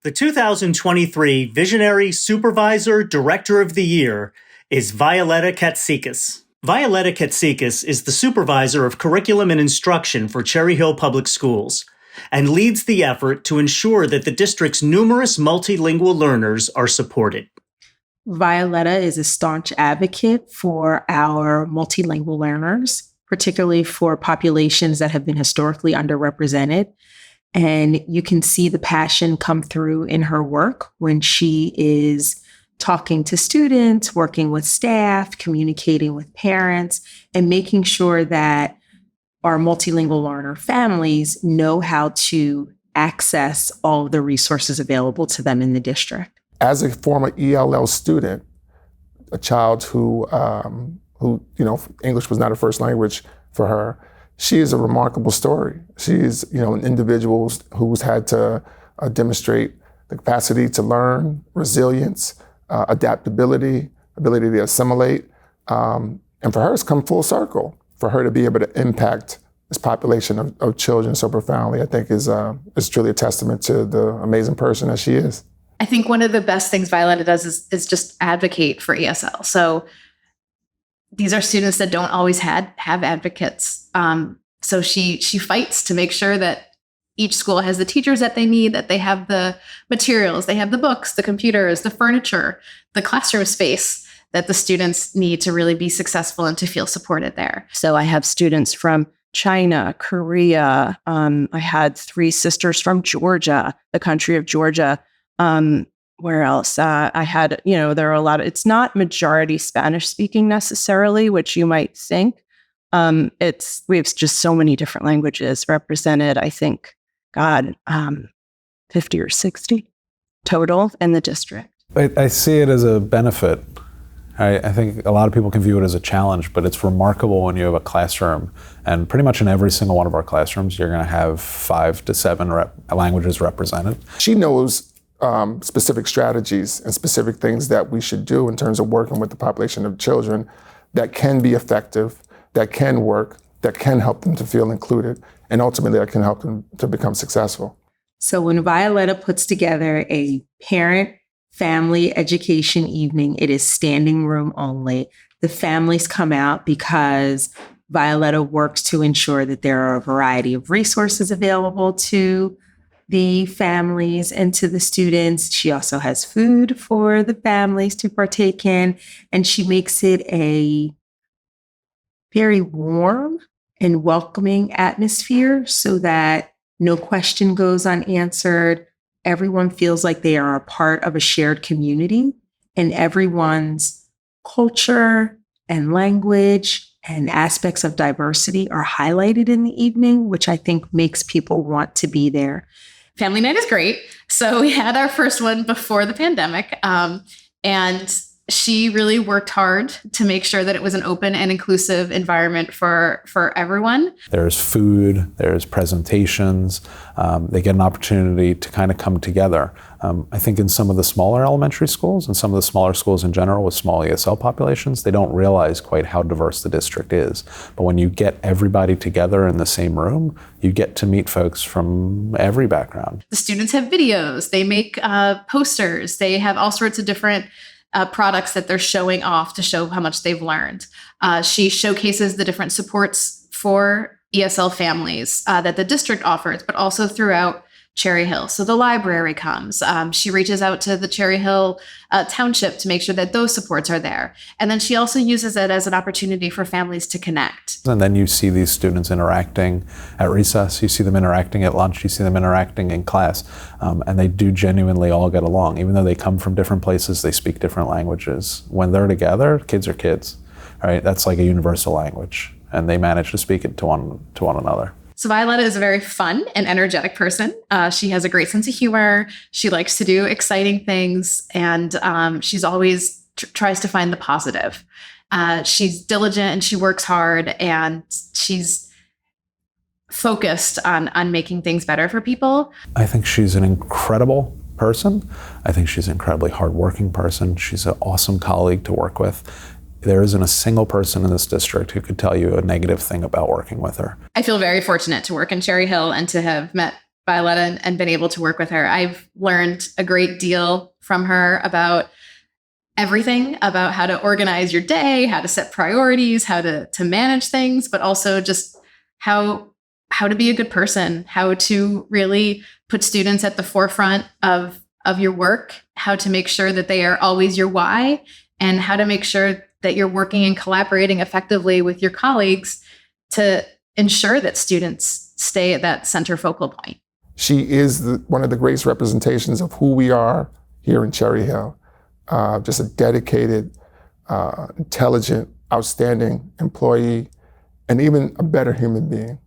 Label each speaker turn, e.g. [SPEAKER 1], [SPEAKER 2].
[SPEAKER 1] The 2023 Visionary Supervisor Director of the Year is Violeta Katsikis. Violeta Katsikis is the Supervisor of Curriculum and Instruction for Cherry Hill Public Schools and leads the effort to ensure that the district's numerous multilingual learners are supported.
[SPEAKER 2] Violeta is a staunch advocate for our multilingual learners, particularly for populations that have been historically underrepresented. And you can see the passion come through in her work when she is talking to students, working with staff, communicating with parents, and making sure that our multilingual learner families know how to access all of the resources available to them in the district.
[SPEAKER 3] As a former ELL student, a child who English was not a first language for her, she is a remarkable story. She is, an individual who's had to demonstrate the capacity to learn, resilience, adaptability, ability to assimilate. And for her, it's come full circle. For her to be able to impact this population of children so profoundly, I think is truly a testament to the amazing person that she is.
[SPEAKER 4] I think one of the best things Violeta does is just advocate for ESL. So these are students that don't always have advocates. So she fights to make sure that each school has the teachers that they need, that they have the materials, they have the books, the computers, the furniture, the classroom space that the students need to really be successful and to feel supported there.
[SPEAKER 5] So I have students from China, Korea. I had 3 sisters from Georgia, the country of Georgia. Where else? I had, there are a lot of, it's not majority Spanish speaking necessarily, which you might think. We have just so many different languages represented. I think, 50 or 60 total in the district.
[SPEAKER 6] I see it as a benefit. I think a lot of people can view it as a challenge, but it's remarkable when you have a classroom, and pretty much in every single one of our classrooms, you're going to have 5 to 7 languages represented.
[SPEAKER 3] She knows specific strategies and specific things that we should do in terms of working with the population of children that can be effective, that can work, that can help them to feel included, and ultimately that can help them to become successful.
[SPEAKER 2] So when Violeta puts together a parent-family education evening, it is standing room only. The families come out because Violeta works to ensure that there are a variety of resources available to the families and to the students. She also has food for the families to partake in, and she makes it a very warm and welcoming atmosphere so that no question goes unanswered. Everyone feels like they are a part of a shared community, and everyone's culture and language and aspects of diversity are highlighted in the evening, which I think makes people want to be there.
[SPEAKER 4] Family night is great. So we had our first one before the pandemic, and she really worked hard to make sure that it was an open and inclusive environment for everyone.
[SPEAKER 6] There's food, there's presentations, they get an opportunity to kind of come together. I think in some of the smaller elementary schools and some of the smaller schools in general with small ESL populations, they don't realize quite how diverse the district is. But when you get everybody together in the same room, you get to meet folks from every background.
[SPEAKER 4] The students have videos, they make posters, they have all sorts of different products that they're showing off to show how much they've learned. She showcases the different supports for ESL families that the district offers, but also throughout Cherry Hill. So the library comes. She reaches out to the Cherry Hill Township to make sure that those supports are there. And then she also uses it as an opportunity for families to connect.
[SPEAKER 6] And then you see these students interacting at recess, you see them interacting at lunch, you see them interacting in class, and they do genuinely all get along. Even though they come from different places, they speak different languages. When they're together, kids are kids, right? That's like a universal language, and they manage to speak it to one another.
[SPEAKER 4] So Violeta is a very fun and energetic person. She has a great sense of humor. She likes to do exciting things, and she's always tries to find the positive. She's diligent and she works hard, and she's focused on making things better for people.
[SPEAKER 6] I think she's an incredible person. I think she's an incredibly hardworking person. She's an awesome colleague to work with. There isn't a single person in this district who could tell you a negative thing about working with her.
[SPEAKER 4] I feel very fortunate to work in Cherry Hill and to have met Violeta and been able to work with her. I've learned a great deal from her about everything, about how to organize your day, how to set priorities, how to manage things, but also just how to be a good person, how to really put students at the forefront of your work, how to make sure that they are always your why, and how to make sure that you're working and collaborating effectively with your colleagues to ensure that students stay at that center focal point.
[SPEAKER 3] She is one of the greatest representations of who we are here in Cherry Hill. Just a dedicated, intelligent, outstanding employee, and even a better human being.